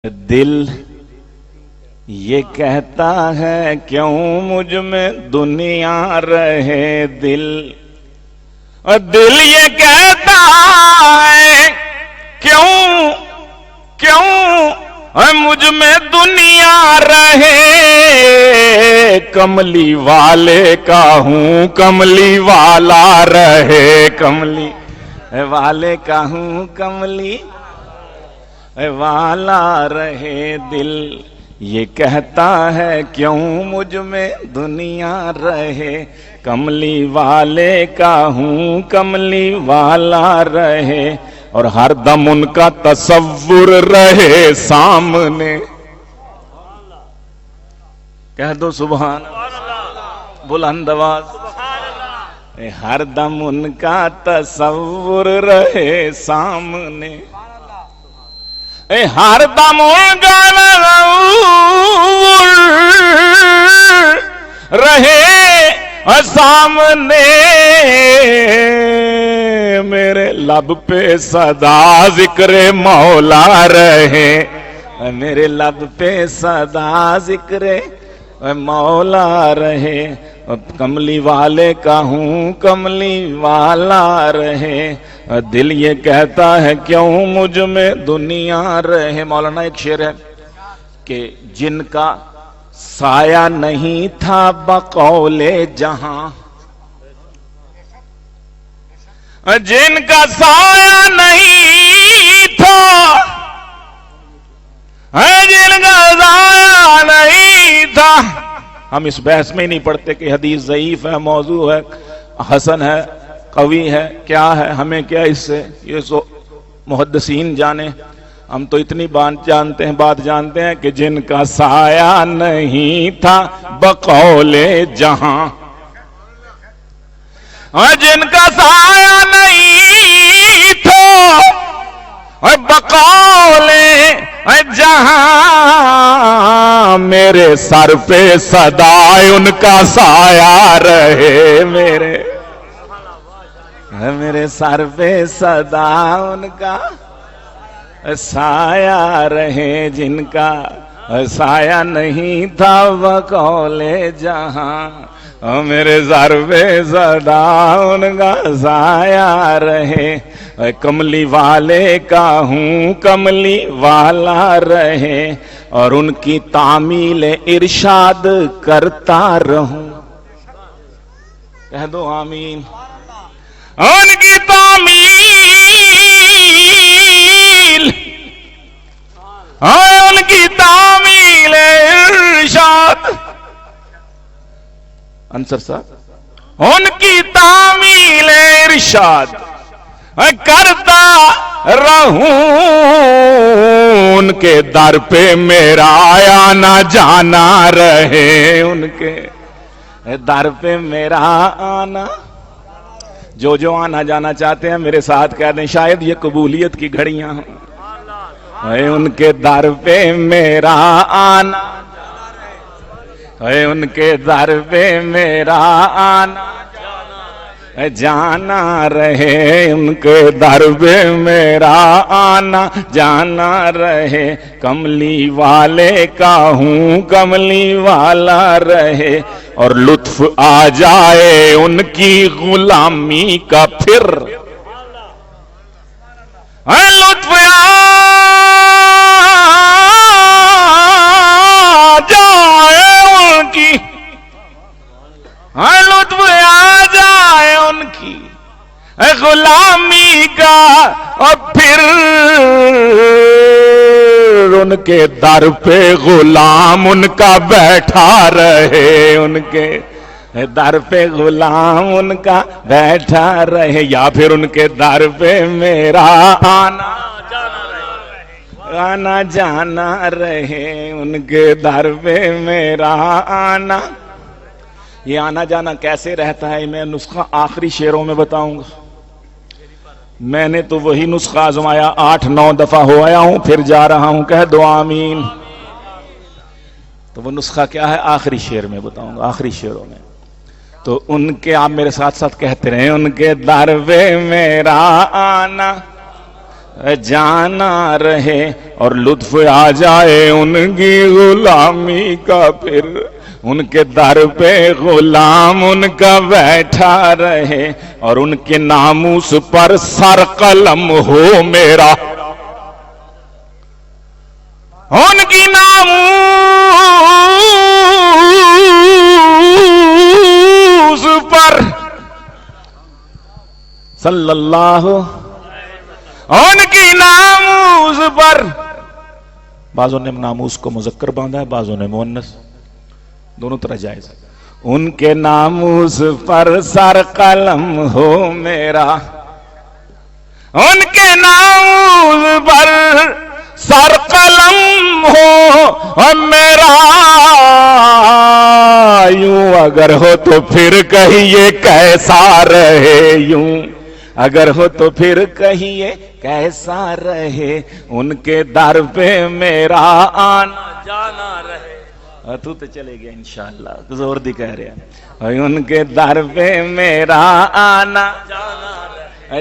دل یہ کہتا ہے کیوں مجھ میں دنیا رہے، دل یہ کہتا ہے کیوں مجھ میں دنیا رہے، کملی والے کا ہوں کملی والا رہے، کملی والے کا ہوں کملی والا رہے، دل یہ کہتا ہے کیوں مجھ میں دنیا رہے، کملی والے کا ہوں کملی والا رہے، اور ہر دم ان کا تصور رہے سامنے۔ کہہ دو سبحان اللہ بلند آواز، ہر دم ان کا تصور رہے سامنے، ہر دم ان کا تصور رہے سامنے، میرے لب پہ صدا ذکر مولا رہے، میرے لب پہ صدا ذکر مولا رہے، کملی والے کا ہوں کملی والا رہے، دل یہ کہتا ہے کیوں مجھ میں دنیا رہے۔ مولانا ایک شعر ہے کہ جن کا سایہ نہیں تھا بقول جہاں، جن کا سایہ نہیں تھا، جن کا سایہ نہیں تھا، ہم اس بحث میں نہیں پڑھتے کہ حدیث ضعیف ہے، موضوع ہے، حسن ہے، قوی ہے، کیا ہے، ہمیں کیا اس سے، یہ سو محدثین جانے، ہم تو اتنی بات جانتے ہیں کہ جن کا سایہ نہیں تھا بقول جہاں، جن کا سایہ نہیں تھا بقول جہاں، میرے سر پہ صدا ان کا سایہ رہے، میرے سر پہ صدا ان کا سایہ رہے، جن کا سایہ نہیں تھا بقول جہاں، میرے سر پہ صدا ان کا سایہ رہے، کملی والے کا ہوں کملی والا رہے، اور ان کی تعمیل ارشاد کرتا رہوں۔ کہہ دو آمین۔ ان کی تعمیل، ان کی تعمیل ارشاد، انصر صاحب، ان کی تعمیل ارشاد کرتا رہوں، ان کے در پہ میرا آنا جانا رہے، ان کے در پہ میرا آنا، جو آنا جانا چاہتے ہیں میرے ساتھ کہہ دیں، شاید یہ قبولیت کی گھڑیاں ہیں، ان کے در پہ میرا آنا، ان کے در پہ میرا آنا جانا رہے، ان کے در پہ میرا آنا جانا رہے، کملی والے کا ہوں کملی والا رہے، اور لطف آ جائے ان کی غلامی کا پھر، لطف آ جائے ان کی، لطف آ جائے ان کی غلامی کا، اور پھر ان کے در پہ غلام ان کا بیٹھا رہے، ان کے در پہ غلام ان کا بیٹھا رہے، یا پھر ان کے در پہ میرا آنا جانا رہے، ان کے در پہ میرا آنا۔ یہ آنا جانا کیسے رہتا ہے میں نسخہ آخری شعروں میں بتاؤں گا، میں نے تو وہی نسخہ آزمایا، 8-9 دفعہ ہو آیا ہوں، پھر جا رہا ہوں، کہہ دو آمین۔ تو وہ نسخہ کیا ہے آخری شعر میں بتاؤں گا، آخری شعروں میں، تو ان کے آپ میرے ساتھ ساتھ کہتے رہے، ان کے در پہ میرا آنا جانا رہے اور لطف آ جائے ان کی غلامی کا، پھر ان کے در پہ غلام ان کا بیٹھا رہے اور ان کے ناموس پر سر قلم ہو میرا، ان کی ناموس پر صلی اللہ، ان کی ناموس پر، بعضوں نے ناموس کو مذکر باندھا ہے، بعضوں نے مؤنث، دونوں طرح جائز ہے۔ ان کے ناموس پر سر قلم ہو میرا، ان کے ناموس پر سر قلم ہو میرا، یوں اگر ہو تو پھر کہیے کیسا رہے، یوں اگر ہو تو پھر کہیے کیسا رہے، ان کے در پہ میرا آنا جانا رہے۔ تو چلے گیا انشاءاللہ، زور دی کہہ رہے ہیں، ان کے در پہ میرا آنا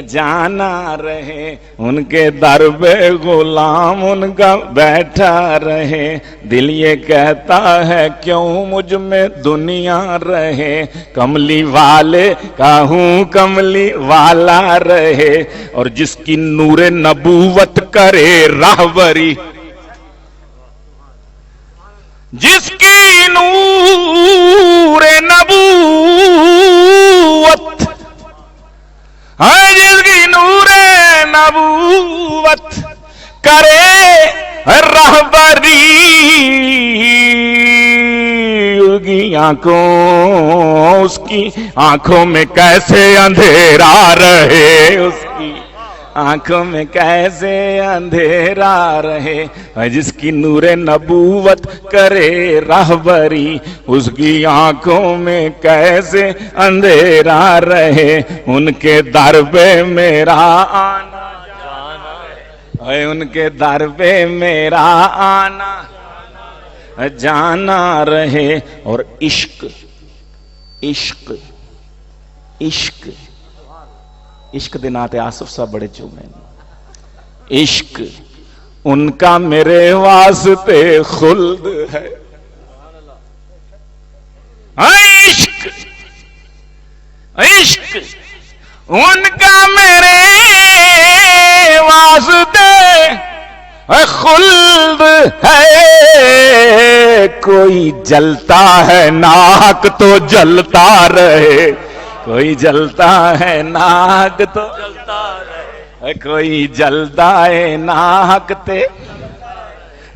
جانا رہے، ان کے در پہ غلام ان کا بیٹھا رہے، دل یہ کہتا ہے کیوں مجھ میں دنیا رہے، کملی والے کا ہوں کملی والا رہے، اور جس کی نور نبوت کرے راہبری، جس کی نور نبوت، جس کی نور نبوت کرے راہبری، اس کی آنکھوں میں کیسے اندھیرا رہے، اس کی آنکھوں میں کیسے اندھیرا رہے، جس کی نور نبوت کرے راہبری، اس کی آنکھوں میں کیسے اندھیرا رہے، ان کے در پہ میرا آنا جانا، ان کے در پہ میرا آنا جانا رہے، اور عشق عشق عشق عشق دے ناتے آصف صاحب بڑے چومے، عشق ان کا میرے واسطے خلد ہے، عشق عشق ان کا میرے واسطے خلد ہے، کوئی جلتا ہے ناک تو جلتا رہے، کوئی جلتا ہے ناک تو جلتا رہے، کوئی جلتا ہے ناک تے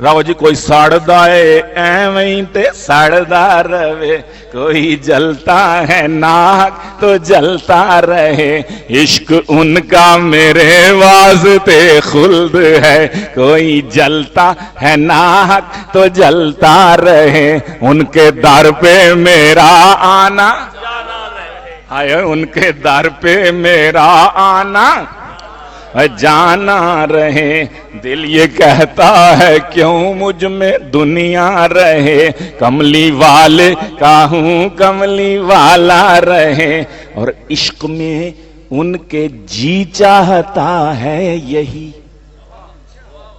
راو جی، کوئی سڑدا ہے ایویں تے سڑدا رہے، کوئی جلتا ہے ناک تو جلتا رہے، عشق ان کا میرے واسطے خلد ہے، کوئی جلتا ہے ناک تو جلتا رہے، ان کے در پہ میرا آنا آئے، ان کے در پہ میرا آنا جانا رہے، دل یہ کہتا ہے کیوں مجھ میں دنیا رہے، کملی والے کا ہوں کملی والا رہے، اور عشق میں ان کے جی چاہتا ہے یہی،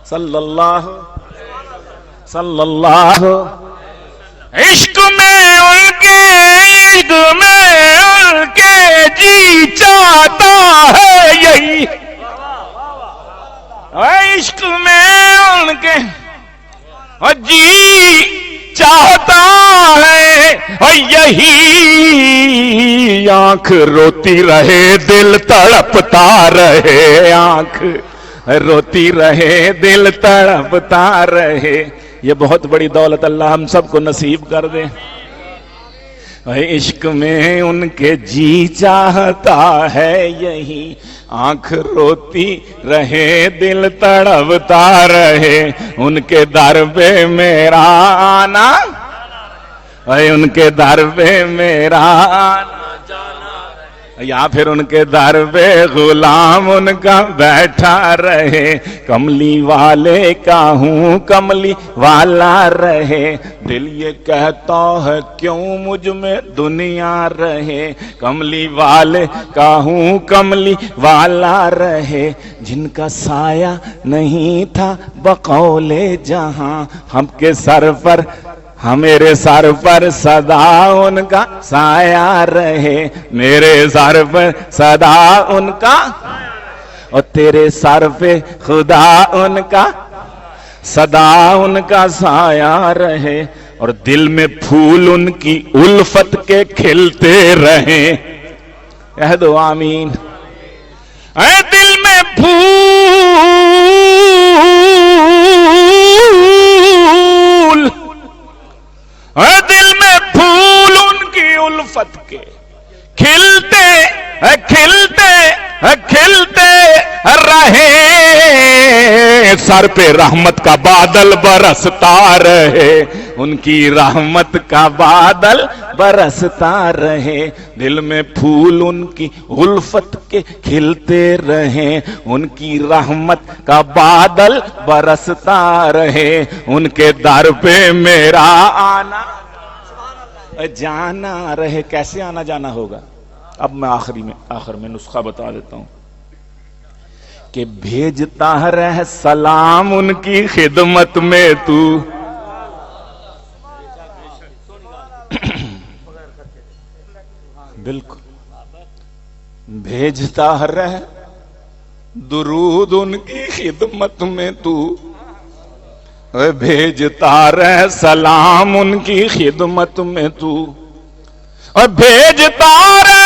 صلی اللہ صلی اللہ، عشق میں ان کے، عشق میں ان کے جی چاہتا ہے یہی، عشق میں ان کے جی چاہتا ہے یہی، آنکھ روتی رہے دل تڑپتا رہے، آنکھ روتی رہے دل تڑپتا رہے، یہ بہت بڑی دولت اللہ ہم سب کو نصیب کر دے، عشق میں ان کے جی چاہتا ہے یہی، آنکھ روتی رہے دل تڑپتا رہے، ان کے در پہ میرا آنا، ان کے در پہ میرا آنا جانا، یا پھر ان کے در پہ غلام ان کا بیٹھا رہے، کملی والے کا ہوں کملی والا رہے، دل یہ کہتا ہے کیوں مجھ میں دنیا رہے، کملی والے کا ہوں کملی والا رہے، جن کا سایہ نہیں تھا بقول جہاں، ہم کے سر پر میرے سر پر صدا ان کا سایہ رہے، میرے سر پر صدا ان کا، اور تیرے سر پہ خدا ان کا صدا ان کا سایہ رہے، اور دل میں پھول ان کی الفت کے کھلتے رہیں، کہہ دو آمین۔ اے دل میں پھول دل میں پھول ان کی الفت کے کھلتے کھلتے کھلتے رہے، سر پہ رحمت کا بادل برستا رہے، ان کی رحمت کا بادل برستا رہے، دل میں پھول ان کی الفت کے کھلتے رہیں، ان کی رحمت کا بادل برستا رہے، ان کے در پہ میرا آنا جانا رہے۔ کیسے آنا جانا ہوگا؟ اب میں آخر میں نسخہ بتا دیتا ہوں کہ بھیجتا رہ سلام ان کی خدمت میں تو، بالکل بھیجتا رہ درود ان کی خدمت میں تو، بھیجتا رہ سلام ان کی خدمت میں تو، اور بھیجتا رہ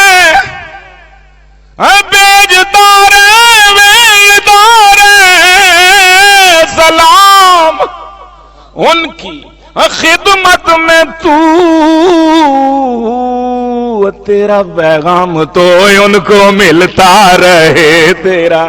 سلام ان کی خدمت میں تو، تیرا پیغام تو ان کو ملتا رہے، تیرا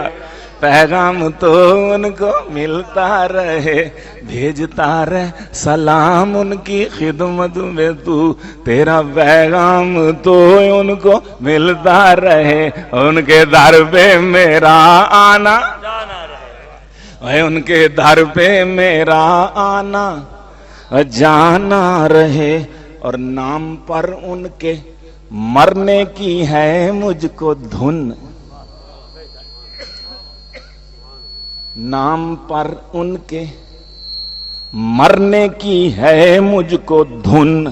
پیغام تو ان کو ملتا رہے، بھیجتا رہ سلام ان کی خدمت میں تو، تیرا پیغام تو ان کو ملتا رہے، ان کے در پہ میرا آنا رہے، ان کے در پہ میرا آنا جانا رہے، اور نام پر ان کے مرنے کی ہے مجھ کو دھن، نام پر ان کے مرنے کی ہے مجھ کو دھن،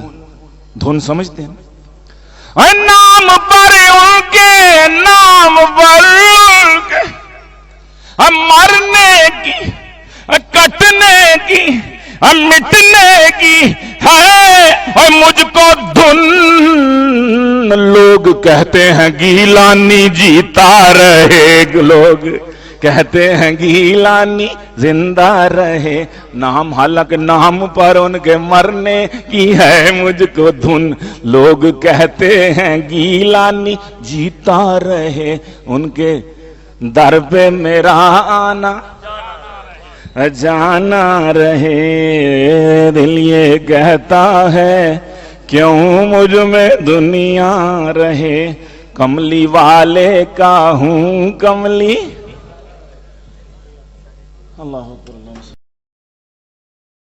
دھن سمجھتے ہیں؟ نام پر ان کے، نام پر ان کے مرنے کی، کٹنے کی، مٹنے کی ہے مجھ کو دھن، لوگ کہتے ہیں گیلانی جیتا رہے، لوگ کہتے ہیں گیلانی زندہ رہے، نام حالانکہ نام پر ان کے مرنے کی ہے مجھ کو دھن، لوگ کہتے ہیں گیلانی جیتا رہے، ان کے در پہ میرا آنا جانا رہے، دل یہ کہتا ہے کیوں مجھ میں دنیا رہے، کملی والے کا ہوں کملی، اللہ